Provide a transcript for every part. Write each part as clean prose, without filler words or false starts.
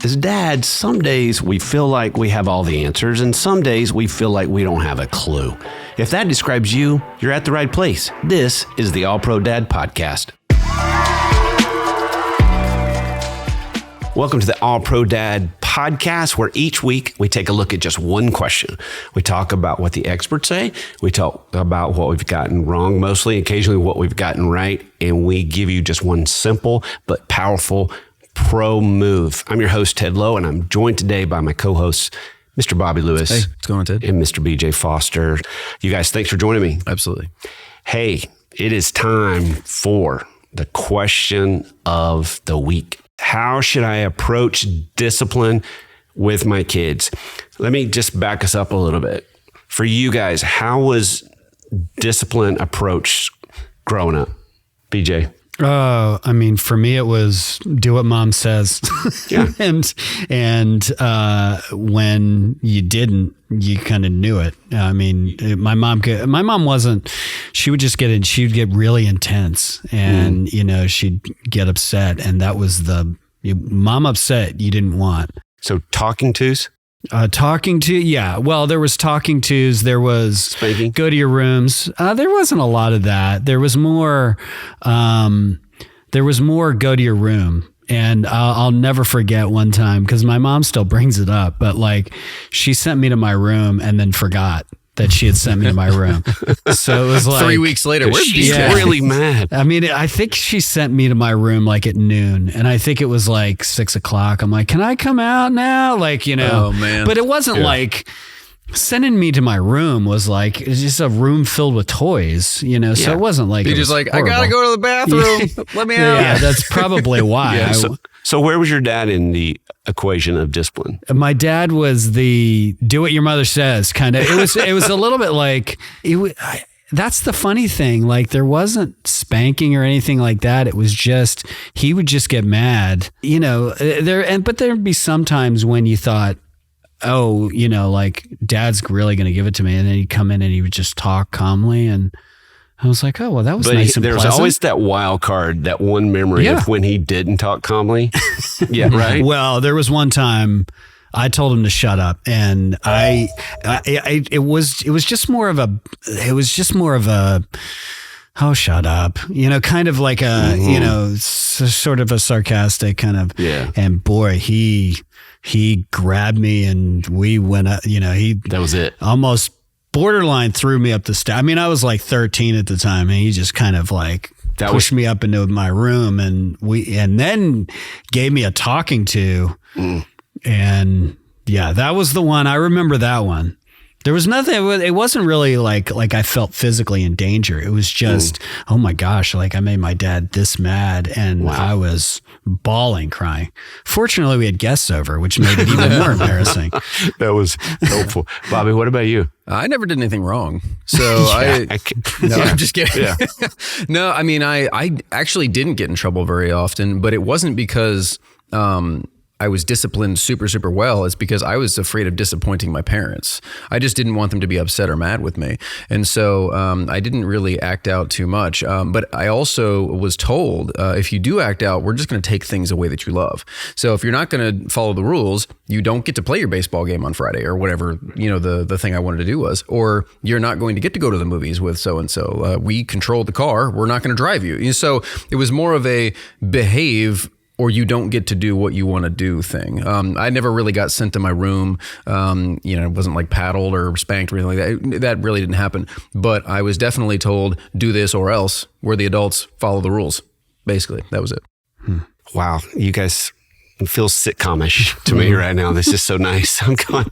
As dads, some days we feel like we have all the answers, and some days we feel like we don't have a clue. If that describes you, you're at the right place. This is the All Pro Dad Podcast. Welcome to the All Pro Dad Podcast, where each week we take a look at just one question. We talk about what the experts say. We talk about what we've gotten wrong, mostly, occasionally what we've gotten right, and we give you just one simple but powerful pro move. I'm your host, Ted Lowe, and I'm joined today by my co-hosts, Mr. Bobby Lewis. Hey, what's going on, Ted? And Mr. BJ Foster. You guys, thanks for joining me. Absolutely. Hey, it is time for the question of the week. How should I approach discipline with my kids? Let me just back us up a little bit. For you guys, how was discipline approached growing up? BJ? I mean, for me, it was do what mom says. Yeah. and when you didn't, you kind of knew it. I mean, my mom wasn't, she would just she'd get really intense and, she'd get upset. And that was mom upset you didn't want. So talking tos? Yeah. Well, there was talking tos. There was spanking. Go to your rooms. There wasn't a lot of that. There was more go to your room. And I'll never forget one time, because my mom still brings it up, but she sent me to my room and then forgot that she had sent me to my room. So it was 3 weeks later, where's she's really mad. I mean, I think she sent me to my room at noon, and I think it was 6 o'clock. I'm like, can I come out now? Oh man. But it wasn't sending me to my room was it's just a room filled with toys, so it wasn't you're just I gotta go to the bathroom. Let me out. Yeah, that's probably why. Yeah, so where was your dad in the equation of discipline? My dad was the do what your mother says kind of. It was a little bit that's the funny thing. There wasn't spanking or anything like that. It was just, he would just get mad, but there'd be some times when you thought, oh, dad's really going to give it to me. And then he'd come in and he would just talk calmly. And I was like, oh, well, that was nice and pleasant. There's always that wild card, that one memory of when he didn't talk calmly. Yeah, right. Well, there was one time I told him to shut up, and it was just more of a oh, shut up, kind of like a, sort of a sarcastic kind of, yeah. And boy, he grabbed me and we went up, that was it. Almost borderline threw me up the stairs. I mean, I was 13 at the time, and he just kind of pushed me up into my room, and then gave me a talking to. And yeah, that was the one. I remember that one. There was nothing, it wasn't really like I felt physically in danger. It was just, oh my gosh, I made my dad this mad, and wow. I was bawling, crying. Fortunately, we had guests over, which made it even more embarrassing. That was helpful. Bobby, what about you? I never did anything wrong. So I'm just kidding. Yeah. No, I mean, I actually didn't get in trouble very often, but it wasn't because, I was disciplined super, super well. It's because I was afraid of disappointing my parents. I just didn't want them to be upset or mad with me. And so I didn't really act out too much. But I also was told, if you do act out, we're just going to take things away that you love. So if you're not going to follow the rules, you don't get to play your baseball game on Friday or whatever, the thing I wanted to do was, or you're not going to get to go to the movies with so-and-so. We control the car. We're not going to drive you. So it was more of a behave or you don't get to do what you want to do thing. I never really got sent to my room. It wasn't paddled or spanked or anything like that. That really didn't happen. But I was definitely told, do this or else. We're the adults, follow the rules. Basically, that was it. Wow. You guys feel sitcom-ish to me right now. This is so nice. I'm going,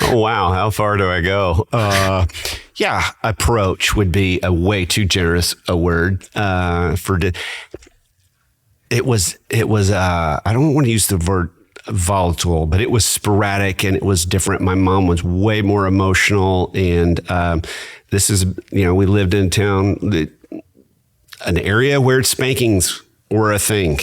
oh, wow. How far do I go? Approach would be a way too generous a word for It was. I don't want to use the word volatile, but it was sporadic and it was different. My mom was way more emotional, and this is, we lived in town, an area where spankings were a thing.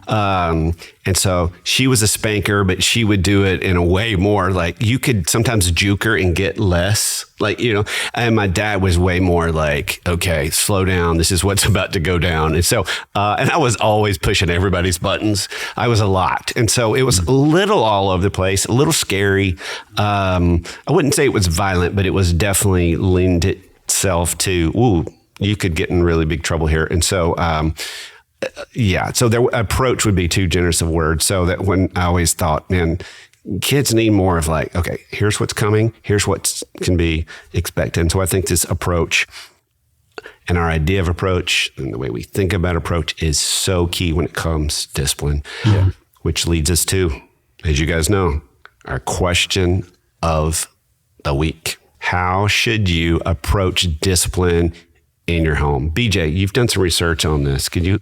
And so she was a spanker, but she would do it in a way more like you could sometimes juke her and get less, like, you know, and my dad was way more like, okay, slow down. This is what's about to go down. And so, and I was always pushing everybody's buttons. I was a lot. And so it was a little all over the place, a little scary. I wouldn't say it was violent, but it was definitely leaned itself to, ooh, you could get in really big trouble here. And so, so their approach would be too generous of words. So that when I always thought, man, kids need more of like, okay, here's what's coming. Here's what can be expected. And so I think this approach and our idea of approach and the way we think about approach is so key when it comes to discipline, which leads us to, as you guys know, our question of the week. How should you approach discipline in your home? BJ, you've done some research on this. Could you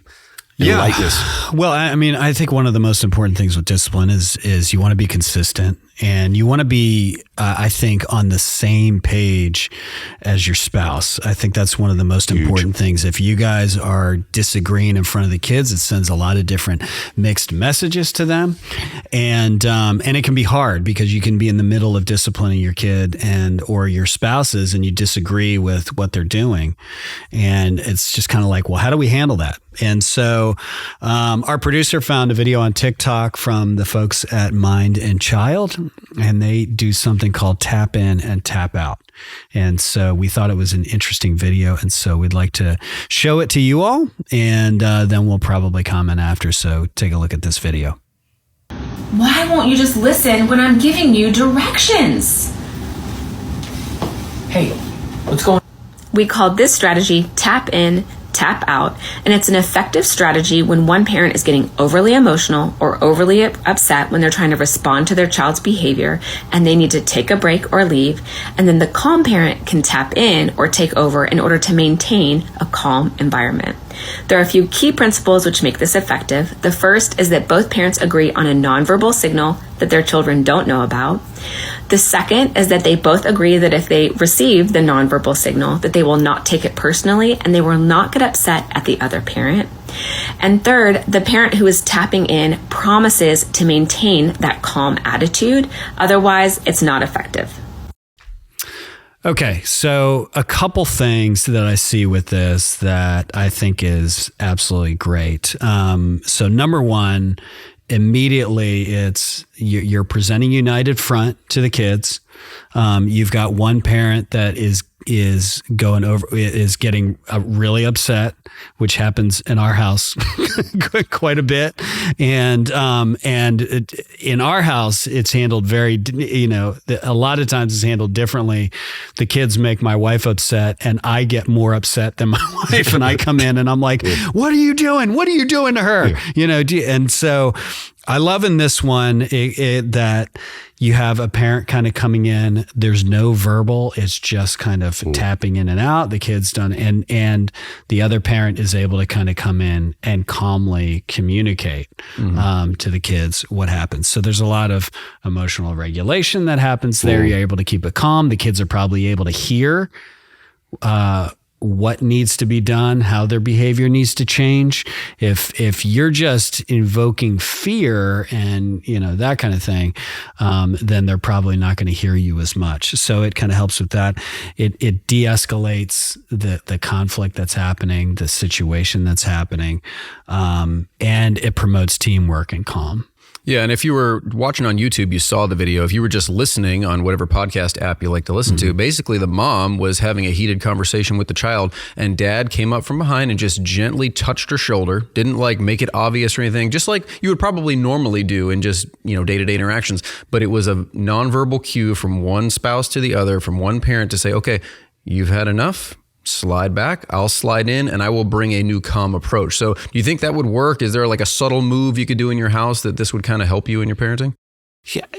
enlighten us? Well, I mean, I think one of the most important things with discipline is you want to be consistent, and you want to be, I think, on the same page as your spouse. I think that's one of the most important things. If you guys are disagreeing in front of the kids, it sends a lot of different mixed messages to them. And it can be hard because you can be in the middle of disciplining your kid or your spouses, and you disagree with what they're doing. And it's just kind of like, well, how do we handle that? And so our producer found a video on TikTok from the folks at Mind and Child, and they do something called tap in and tap out. And so we thought it was an interesting video. And so we'd like to show it to you all, and then we'll probably comment after. So take a look at this video. Why won't you just listen when I'm giving you directions? Hey, what's going on? We called this strategy tap in, tap out, and it's an effective strategy when one parent is getting overly emotional or overly upset when they're trying to respond to their child's behavior and they need to take a break or leave, and then the calm parent can tap in or take over in order to maintain a calm environment. There are a few key principles which make this effective. The first is that both parents agree on a nonverbal signal that their children don't know about. The second is that they both agree that if they receive the nonverbal signal, that they will not take it personally and they will not get upset at the other parent. And third, the parent who is tapping in promises to maintain that calm attitude. Otherwise, it's not effective. Okay, so a couple things that I see with this that I think is absolutely great. So number one, immediately it's you're presenting united front to the kids. You've got one parent that is getting really upset, which happens in our house quite a bit. And in our house, it's handled very, a lot of times it's handled differently. The kids make my wife upset and I get more upset than my wife. And I come in and I'm like, what are you doing? What are you doing to her? And so I love in this one that you have a parent kind of coming in. There's no verbal. It's just kind of tapping in and out. The kid's done. And the other parent is able to kind of come in and calmly communicate to the kids what happens. So there's a lot of emotional regulation that happens there. You're able to keep it calm. The kids are probably able to hear what needs to be done, how their behavior needs to change. If you're just invoking fear and that kind of thing, then they're probably not going to hear you as much. So it kind of helps with that. It de-escalates the conflict that's happening, the situation that's happening, and it promotes teamwork and calm. Yeah, and if you were watching on YouTube, you saw the video. If you were just listening on whatever podcast app you like to listen to, basically the mom was having a heated conversation with the child, and dad came up from behind and just gently touched her shoulder, didn't make it obvious or anything, just like you would probably normally do in just, day-to-day interactions. But it was a nonverbal cue from one spouse to the other, from one parent to say, okay, you've had enough. Slide back, I'll slide in, and I will bring a new calm approach. So do you think that would work? Is there a subtle move you could do in your house that this would kind of help you in your parenting?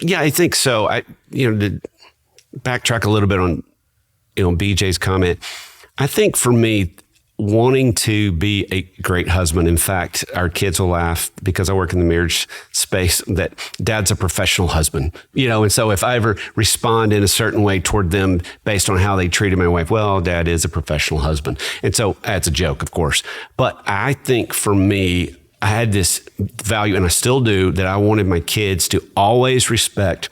Yeah, I think so. To backtrack a little bit on, BJ's comment, I think for me, wanting to be a great husband. In fact, our kids will laugh because I work in the marriage space that dad's a professional husband, and so if I ever respond in a certain way toward them based on how they treated my wife, well, dad is a professional husband. And so that's a joke, of course. But I think for me, I had this value, and I still do, that I wanted my kids to always respect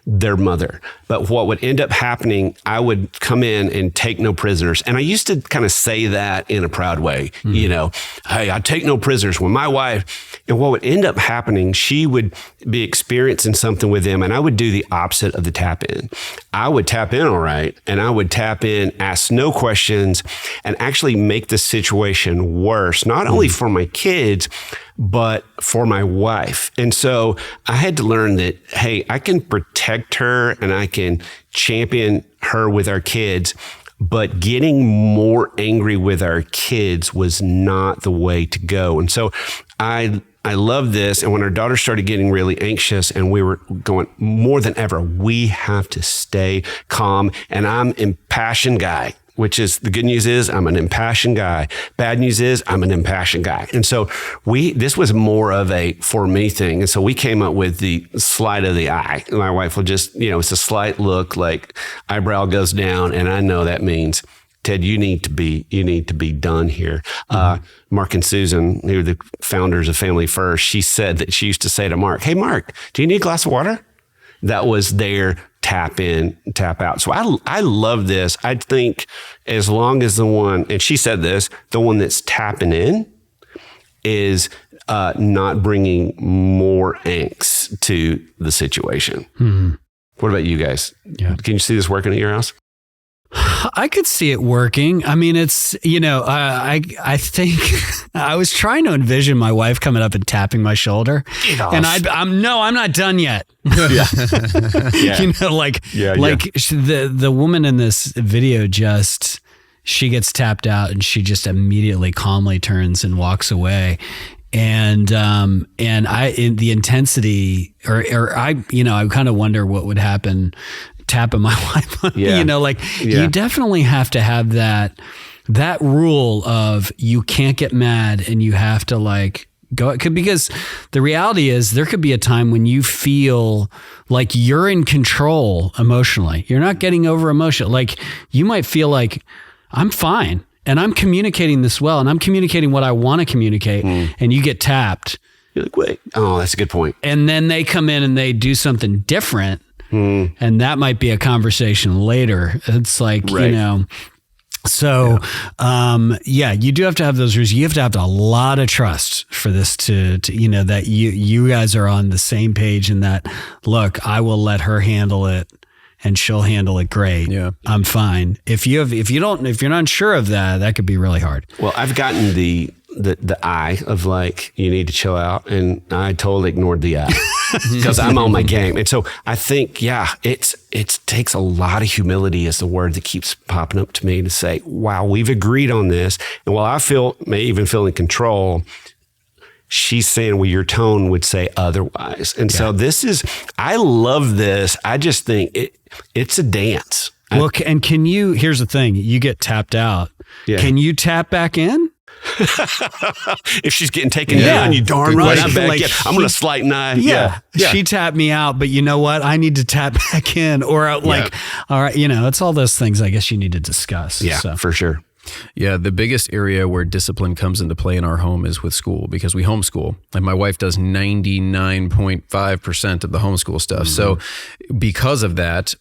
their mother. But what would end up happening, I would come in and take no prisoners. And I used to kind of say that in a proud way, you know, hey, I take no prisoners. When my wife, and what would end up happening, she would be experiencing something with them, and I would do the opposite of the tap in. I would tap in all right, and I would tap in, ask no questions, and actually make the situation worse, not only for my kids, but for my wife. And so I had to learn that, hey, I can protect her and I can champion her with our kids, but getting more angry with our kids was not the way to go. And so I love this. And when our daughter started getting really anxious and we were going, more than ever, we have to stay calm. And I'm an impassioned guy, which is, the good news is I'm an impassioned guy. Bad news is I'm an impassioned guy. And so this was more of a for me thing. And so we came up with the slide of the eye. And my wife will just, you know, it's a slight look, like eyebrow goes down. And I know that means, Ted, you need to be done here. Mark and Susan, who are the founders of Family First, she said that she used to say to Mark, hey, Mark, do you need a glass of water? That was their tap in, tap out. So I love this. I think as long as the one, and she said this, the one that's tapping in is not bringing more angst to the situation. What about you guys? Yeah. Can you see this working at your house? I could see it working. I mean, it's, you know, I think I was trying to envision my wife coming up and tapping my shoulder, and I'm not done yet. Yeah. You know, the woman in this video she gets tapped out and she just immediately calmly turns and walks away. And in the intensity, or I kind of wonder what would happen tapping my wife. You know, you definitely have to have that rule of you can't get mad and you have to go, because the reality is there could be a time when you feel like you're in control emotionally. You're not getting over emotion. Like you might feel like I'm fine and I'm communicating this well and I'm communicating what I want to communicate, and you get tapped. You're like, wait, oh, that's a good point. And then they come in and they do something different. And that might be a conversation later. It's like, you know, so, you do have to have those rules. You have to have a lot of trust for this to you know, that you guys are on the same page, and that, look, I will let her handle it and she'll handle it great. Yeah. I'm fine. If you're not sure of that, that could be really hard. Well, I've gotten the eye of like, you need to chill out. And I totally ignored the eye because I'm on my game. And so I think, it takes a lot of humility is the word that keeps popping up to me, to say, wow, we've agreed on this. And while I may even feel in control, she's saying, well, your tone would say otherwise. And so I love this. I just think it's a dance. Well, and here's the thing, you get tapped out. Yeah. Can you tap back in? If she's getting taken down, you darn right. I'm back in. I'm going to slight an eye. Yeah. She tapped me out, but you know what? I need to tap back in, or all right, you know, it's all those things I guess you need to discuss. Yeah, for sure. Yeah, the biggest area where discipline comes into play in our home is with school, because we homeschool. Like my wife does 99.5% of the homeschool stuff. So because of that,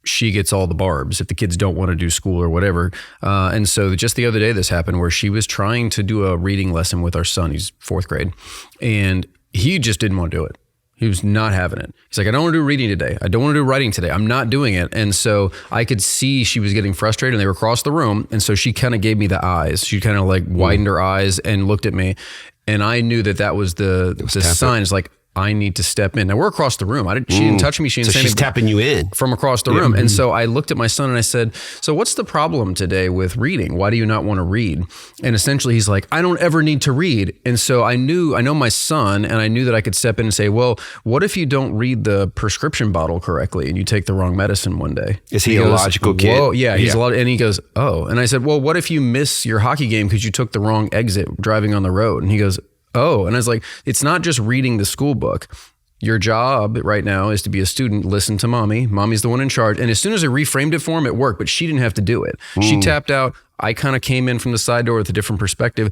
she gets all the barbs if the kids don't want to do school or whatever. And so just the other day, this happened where she was trying to do a reading lesson with our son. He's 4th grade. And he just didn't want to do it. He was not having it. He's like, I don't want to do reading today. I don't want to do writing today. I'm not doing it. And so I could see she was getting frustrated, and they were across the room. And so she kind of gave me the eyes. She kind of like widened her eyes and looked at me. And I knew that was the sign. It's like, I need to step in. Now we're across the room. She didn't touch me. She didn't say anything. She's tapping you in from across the room. And so I looked at my son and I said, so what's the problem today with reading? Why do you not want to read? And essentially he's like, I don't ever need to read. And so I know my son, and I knew that I could step in and say, well, what if you don't read the prescription bottle correctly and you take the wrong medicine one day? Is he a logical kid? Whoa, yeah, he's a lot. And he goes, oh. And I said, well, what if you miss your hockey game because you took the wrong exit driving on the road? And he goes, oh. And I was like, it's not just reading the school book. Your job right now is to be a student, listen to mommy. Mommy's the one in charge. And as soon as I reframed it for him, it worked, but she didn't have to do it. She tapped out. I kind of came in from the side door with a different perspective.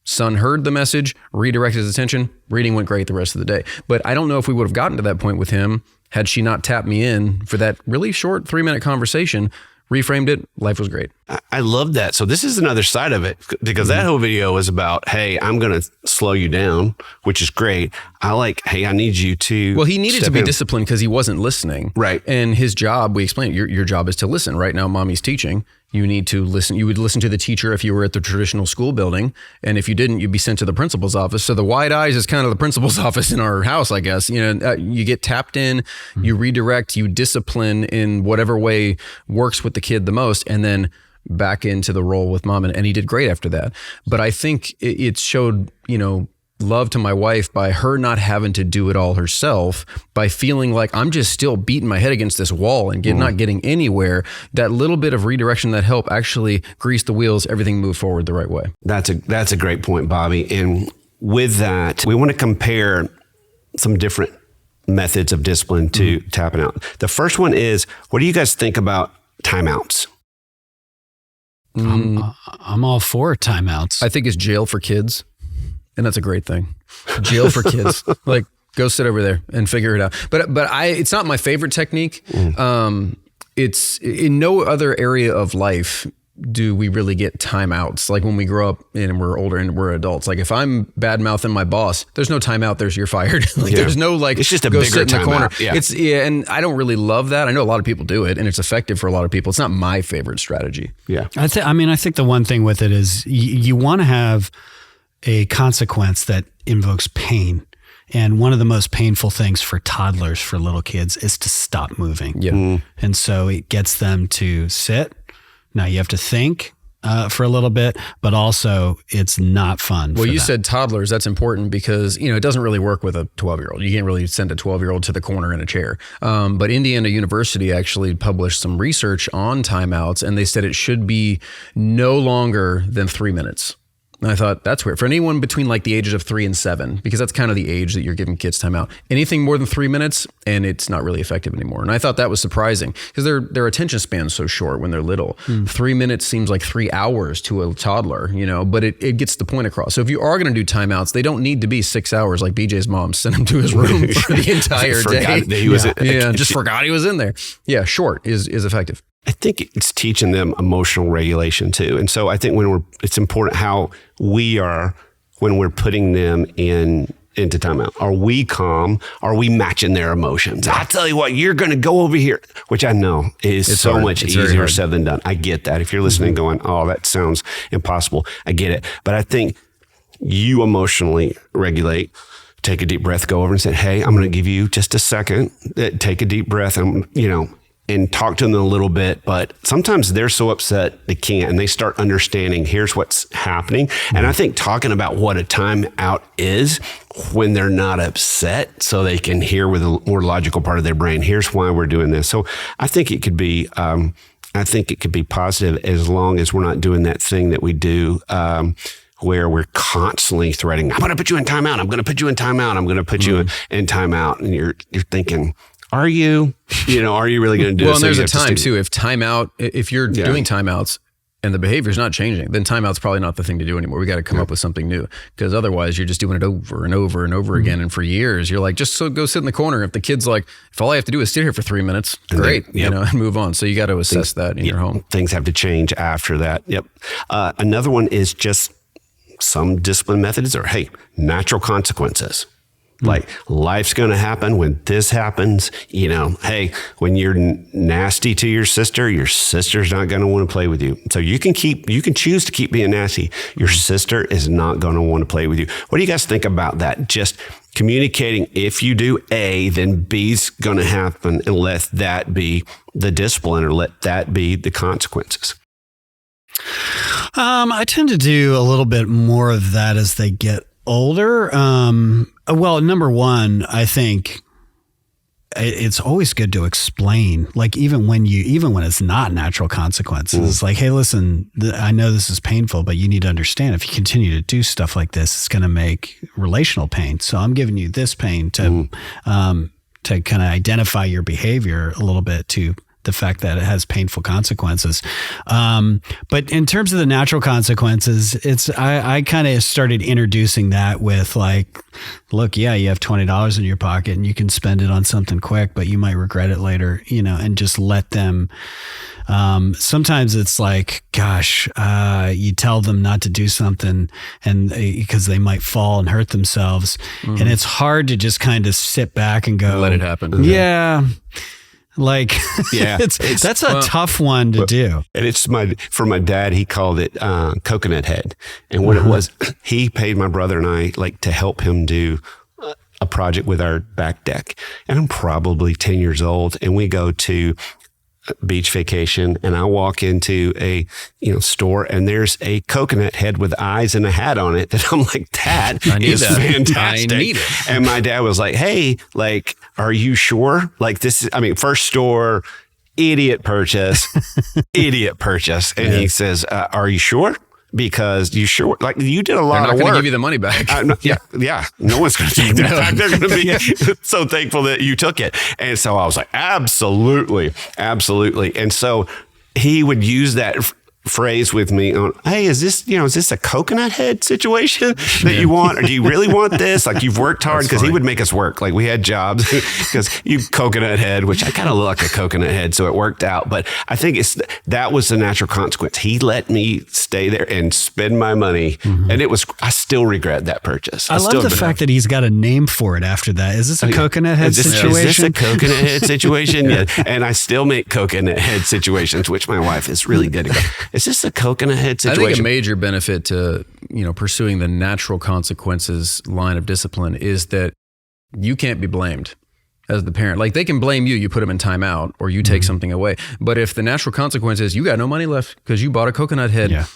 Son heard the message, redirected his attention, reading went great the rest of the day. But I don't know if we would have gotten to that point with him had she not tapped me in for that really short 3-minute conversation, reframed it, life was great. I love that. So this is another side of it, because that whole video was about, hey, I'm going to slow you down, which is great. I like, hey, I need you to. Well, he needed to be disciplined because he wasn't listening. Right. And his job, we explained, your job is to listen. Right now, mommy's teaching. You need to listen. You would listen to the teacher if you were at the traditional school building. And if you didn't, you'd be sent to the principal's office. So the wide eyes is kind of the principal's office in our house, I guess. You get tapped in, you redirect, you discipline in whatever way works with the kid the most, and then back into the role with mom. And he did great after that. But I think it showed, love to my wife by her not having to do it all herself, by feeling like I'm just still beating my head against this wall and not getting anywhere. That little bit of redirection, that help actually grease the wheels, everything move forward the right way. That's a great point, Bobby. And with that, we want to compare some different methods of discipline to tapping out. The first one is, what do you guys think about timeouts? I'm all for timeouts. I think it's jail for kids. And that's a great thing. Jail for kids. Like, go sit over there and figure it out. But it's not my favorite technique. It's in no other area of life do we really get timeouts. Like when we grow up and we're older and we're adults. Like if I'm bad mouthing my boss, there's no timeout. You're fired. There's no it's just a bigger sit in the corner. Yeah. And I don't really love that. I know a lot of people do it, and it's effective for a lot of people. It's not my favorite strategy. Yeah. I think the one thing with it is you want to have a consequence that invokes pain. And one of the most painful things for toddlers, for little kids, is to stop moving. Yeah. And so it gets them to sit. Now you have to think for a little bit, but also it's not fun. Well, you said toddlers. That's important because, it doesn't really work with a 12-year-old. You can't really send a 12-year-old to the corner in a chair. But Indiana University actually published some research on timeouts, and they said it should be no longer than 3 minutes. And I thought, that's weird. For anyone between like the ages of 3 and 7, because that's kind of the age that you're giving kids timeout, anything more than 3 minutes, and it's not really effective anymore. And I thought that was surprising because their attention span's so short when they're little. 3 minutes seems like 3 hours to a toddler, but it gets the point across. So if you are going to do timeouts, they don't need to be 6 hours like BJ's mom sent him to his room for the entire day. Just forgot he was in there. Yeah, short is effective. I think it's teaching them emotional regulation too. And so I think it's important how we are when we're putting them into timeout. Are we calm? Are we matching their emotions? I tell you what, you're going to go over here, which I know is so much easier said than done. I get that. If you're listening going, oh, that sounds impossible. I get it. But I think you emotionally regulate. Take a deep breath, go over and say, hey, I'm going to give you just a second. Take a deep breath. And talk to them a little bit, but sometimes they're so upset they can't, and they start understanding here's what's happening. And I think talking about what a timeout is when they're not upset, so they can hear with a more logical part of their brain, here's why we're doing this. So I think it could be, positive as long as we're not doing that thing that we do, where we're constantly threatening, I'm going to put you in timeout. I'm going to put you in timeout. I'm going to put you in timeout. And you're thinking, are you really going to do it? Well, and there's a time too. If you're doing timeouts and the behavior's not changing, then timeout's probably not the thing to do anymore. We got to come up with something new, because otherwise you're just doing it over and over and over again. And for years, you're like, just go sit in the corner. If the kid's like, if all I have to do is sit here for 3 minutes, great, and move on. So you got to assess that in your home. Things have to change after that. Yep. Another one is just some discipline methods are, hey, natural consequences. Like life's going to happen when this happens, hey, when you're nasty to your sister's not going to want to play with you. So you can choose to keep being nasty. Your sister is not going to want to play with you. What do you guys think about that? Just communicating, if you do A, then B's going to happen, and let that be the discipline, or let that be the consequences. I tend to do a little bit more of that as they get older. Well, number one, I think it's always good to explain, like even when it's not natural consequences, it's like, hey, listen, I know this is painful, but you need to understand if you continue to do stuff like this, it's going to make relational pain. So I'm giving you this pain to kind of identify your behavior a little bit, to the fact that it has painful consequences. But in terms of the natural consequences, I kind of started introducing that with like, look, yeah, you have $20 in your pocket and you can spend it on something quick, but you might regret it later, and just let them. Sometimes it's like, gosh, you tell them not to do something and because they might fall and hurt themselves. Mm-hmm. And it's hard to just kind of sit back and go, let it happen. Yeah. Like, that's a tough one to do. And it's for my dad, he called it coconut head. And what it was, he paid my brother and I like to help him do a project with our back deck. And I'm probably 10 years old and we go to beach vacation and I walk into a store and there's a coconut head with eyes and a hat on it that I'm like, that is fantastic. I need it. And my dad was like, hey, like, are you sure? Like this is, first store, idiot purchase. And he says, are you sure? Because you sure, like you did a lot of work. They're not going to give you the money back. Yeah. No one's going to take that back. They're going to be so thankful that you took it. And so I was like, absolutely. And so he would use that phrase with me on, hey, is this a coconut head situation that you want? Or do you really want this? Like you've worked hard because he would make us work. Like we had jobs because you coconut head, which I kind of look like a coconut head. So it worked out. But I think that was the natural consequence. He let me stay there and spend my money. Mm-hmm. And I still regret that purchase. I love the fact that he's got a name for it after that. Is this a coconut head situation? Is this a coconut head situation? Yeah. And I still make coconut head situations, which my wife is really good at. Is this a coconut head situation? I think a major benefit to, pursuing the natural consequences line of discipline is that you can't be blamed as the parent. Like they can blame you put them in timeout or you take something away. But if the natural consequence is you got no money left because you bought a coconut head,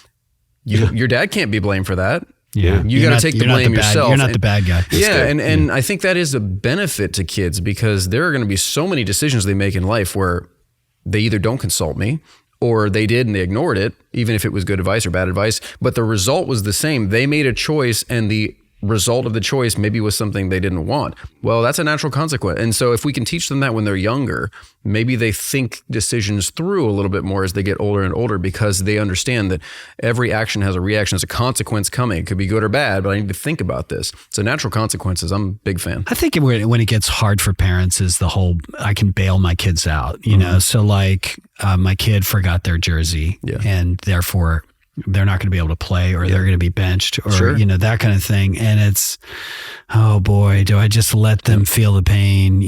your dad can't be blamed for that. Yeah. You got to take the blame yourself. You're not the bad guy. And I think that is a benefit to kids because there are going to be so many decisions they make in life where they either don't consult me or they did and they ignored it, even if it was good advice or bad advice. But the result was the same. They made a choice and the result of the choice maybe was something they didn't want. Well, that's a natural consequence. And so if we can teach them that when they're younger, maybe they think decisions through a little bit more as they get older and older because they understand that every action has a reaction, has a consequence coming. It could be good or bad, but I need to think about this. So natural consequences, I'm a big fan. I think when it gets hard for parents is the whole, I can bail my kids out, So like my kid forgot their jersey and therefore they're not going to be able to play or they're going to be benched or, that kind of thing. And it's, oh boy, do I just let them feel the pain,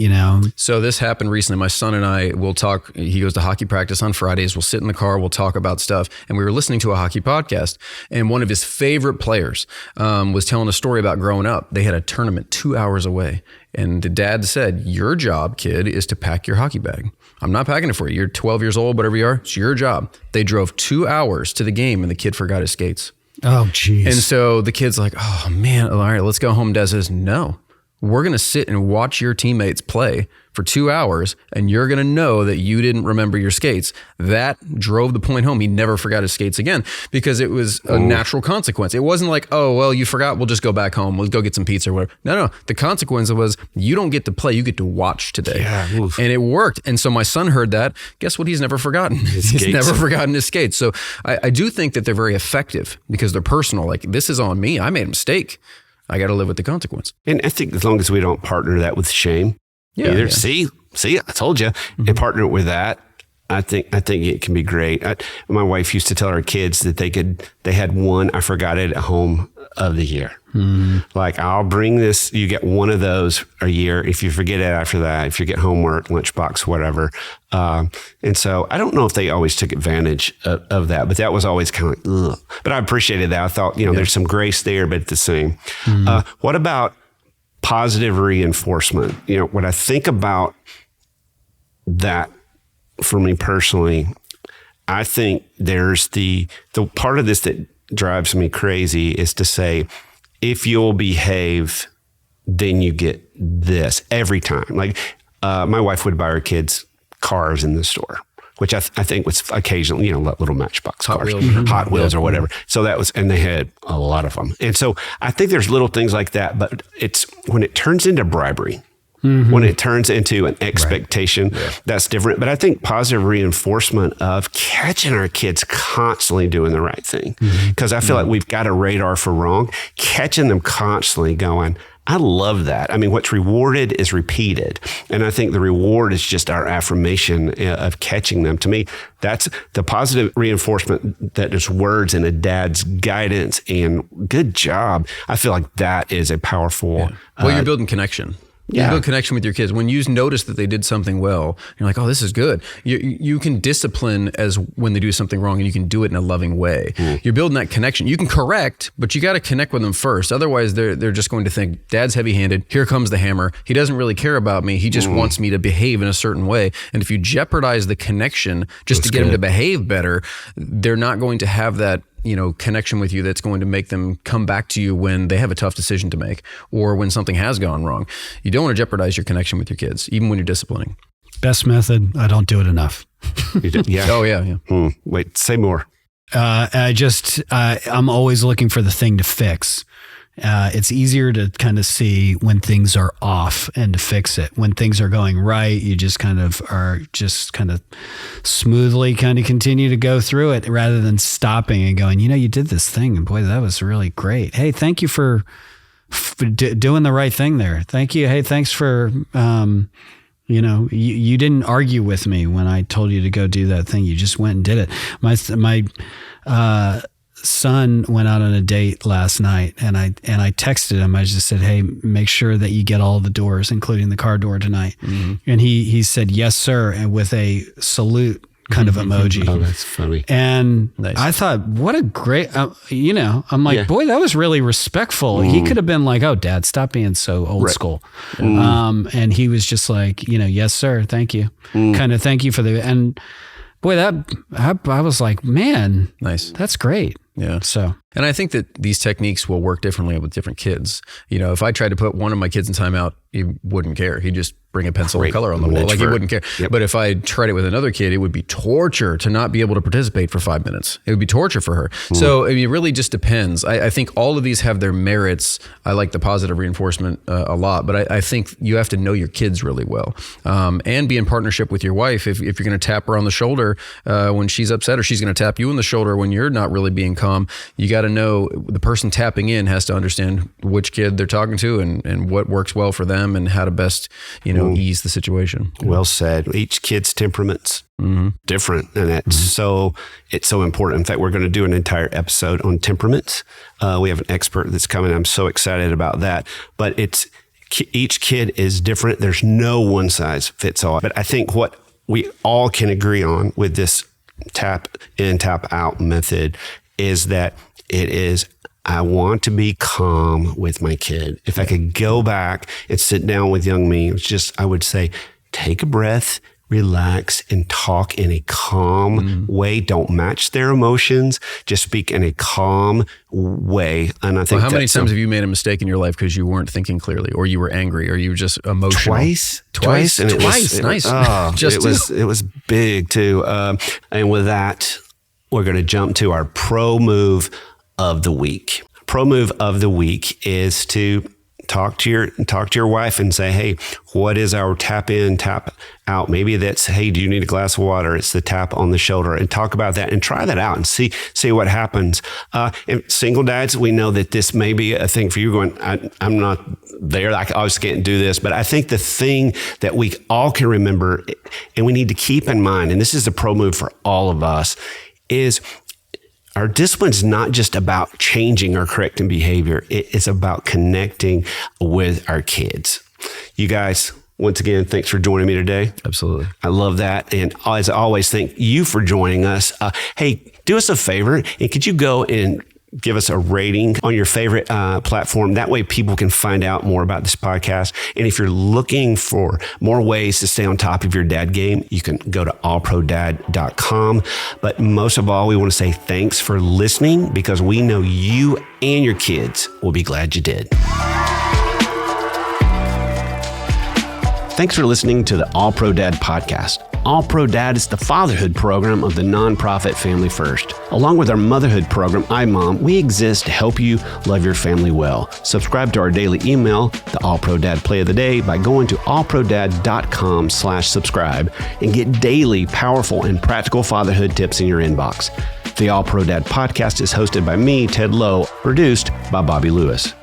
So this happened recently. My son and I will talk. He goes to hockey practice on Fridays. We'll sit in the car. We'll talk about stuff. And we were listening to a hockey podcast and one of his favorite players was telling a story about growing up. They had a tournament 2 hours away. And the dad said, your job, kid, is to pack your hockey bag. I'm not packing it for you. You're 12 years old, whatever you are. It's your job. They drove 2 hours to the game and the kid forgot his skates. Oh, geez. And so the kid's like, oh, man, all right, let's go home. Dad says, no, we're going to sit and watch your teammates play for 2 hours and you're going to know that you didn't remember your skates. That drove the point home. He never forgot his skates again because it was a natural consequence. It wasn't like, oh, well, you forgot. We'll just go back home. We'll go get some pizza or whatever. No. The consequence was you don't get to play. You get to watch today. Yeah, and it worked. And so my son heard that. Guess what? He's never forgotten. He's never forgotten his skates. So I do think that they're very effective because they're personal. Like this is on me. I made a mistake. I got to live with the consequence. And I think as long as we don't partner that with shame, see, I told you, and partner it with that. I think it can be great. My wife used to tell her kids that they had one, I forgot it at home of the year. Like I'll bring this, you get one of those a year. If you forget it after that, if you get homework, lunchbox, whatever. And so I don't know if they always took advantage of that, but that was always kind of like, ugh. But I appreciated that. I thought, there's some grace there, but the same. What about positive reinforcement? When I think about that for me personally, I think there's the part of this that drives me crazy is to say, if you'll behave, then you get this every time. Like my wife would buy her kids cars in the store, which I think was occasionally, little Matchbox cars, Hot Wheels or whatever. So that was, and they had a lot of them. And so I think there's little things like that, but it's when it turns into bribery, When it turns into an expectation, that's different. But I think positive reinforcement of catching our kids constantly doing the right thing. Because I feel like we've got a radar for wrong, catching them constantly going, I love that. I mean, what's rewarded is repeated. And I think the reward is just our affirmation of catching them. To me, that's the positive reinforcement that is words and a dad's guidance and good job. I feel like that is a powerful... Well, you're building connection. You build connection with your kids. When you notice that they did something well, you're like, oh, this is good. You can discipline as when they do something wrong, and you can do it in a loving way. You're building that connection. You can correct, but you got to connect with them first. Otherwise, they're just going to think, Dad's heavy-handed. Here comes the hammer. He doesn't really care about me. He just wants me to behave in a certain way. And if you jeopardize the connection just to get them to behave better, they're not going to have that connection with you that's going to make them come back to you when they have a tough decision to make or when something has gone wrong. You don't want to jeopardize your connection with your kids, even when you're disciplining. Best method, I don't do it enough. You do? Yeah. Oh, yeah. Wait, say more. I'm always looking for the thing to fix. It's easier to kind of see when things are off and to fix it. When things are going right, you just kind of smoothly kind of continue to go through it rather than stopping and going, you did this thing and boy, that was really great. Hey, thank you for doing the right thing there. Thank you. Hey, thanks for, you didn't argue with me when I told you to go do that thing. You just went and did it. My son went out on a date last night and I texted him. I just said, hey, make sure that you get all the doors, including the car door tonight. And he said, yes, sir. And with a salute kind of emoji. Oh, that's funny. And nice. I thought, what a great, I'm like, boy, that was really respectful. He could have been like, oh, Dad, stop being so old school. And he was just like, yes, sir. Thank you. Kind of thank you for and boy, I was like, man, nice. That's great. Yeah. So, and I think that these techniques will work differently with different kids. If I tried to put one of my kids in timeout, he wouldn't care. He'd just bring a pencil and color on the wall. Like he wouldn't care. Yep. But if I tried it with another kid, it would be torture to not be able to participate for 5 minutes. It would be torture for her. So it really just depends. I think all of these have their merits. I like the positive reinforcement a lot, but I think you have to know your kids really well and be in partnership with your wife. If you're going to tap her on the shoulder when she's upset, or she's going to tap you on the shoulder when you're not really being calm, you got to know the person tapping in has to understand which kid they're talking to and what works well for them and how to best, ease the situation. Well said. Each kid's temperament's different, and it's so important. In fact, we're going to do an entire episode on temperaments. We have an expert that's coming. I'm so excited about that. But each kid is different. There's no one size fits all. But I think what we all can agree on with this tap in, tap out method is that it is, I want to be calm with my kid. If I could go back and sit down with young me, I would say, take a breath, relax, and talk in a calm way. Don't match their emotions. Just speak in a calm way. And I think how many times have you made a mistake in your life because you weren't thinking clearly, or you were angry, or you were just emotional? Twice. And Twice. Nice. It was big too. And with that, we're going to jump to our pro move of the week. Pro move of the week is to talk to your wife and say, hey, what is our tap in, tap out? Maybe that's, hey, do you need a glass of water? It's the tap on the shoulder, and talk about that and try that out and see what happens. And single dads, we know that this may be a thing for you going, I'm not there. I obviously can't do this, but I think the thing that we all can remember and we need to keep in mind, and this is a pro move for all of us, is our discipline is not just about changing or correcting behavior. It is about connecting with our kids. You guys, once again, thanks for joining me today. Absolutely. I love that. And as I always, thank you for joining us. Hey, do us a favor, and could you go and give us a rating on your favorite platform? That way people can find out more about this podcast. And if you're looking for more ways to stay on top of your dad game, you can go to allprodad.com. But most of all, we want to say thanks for listening, because we know you and your kids will be glad you did. Thanks for listening to the All Pro Dad podcast. All Pro Dad is the fatherhood program of the nonprofit Family First. Along with our motherhood program, iMom, we exist to help you love your family well. Subscribe to our daily email, the All Pro Dad Play of the Day, by going to allprodad.com/subscribe and get daily powerful and practical fatherhood tips in your inbox. The All Pro Dad podcast is hosted by me, Ted Lowe, produced by Bobby Lewis.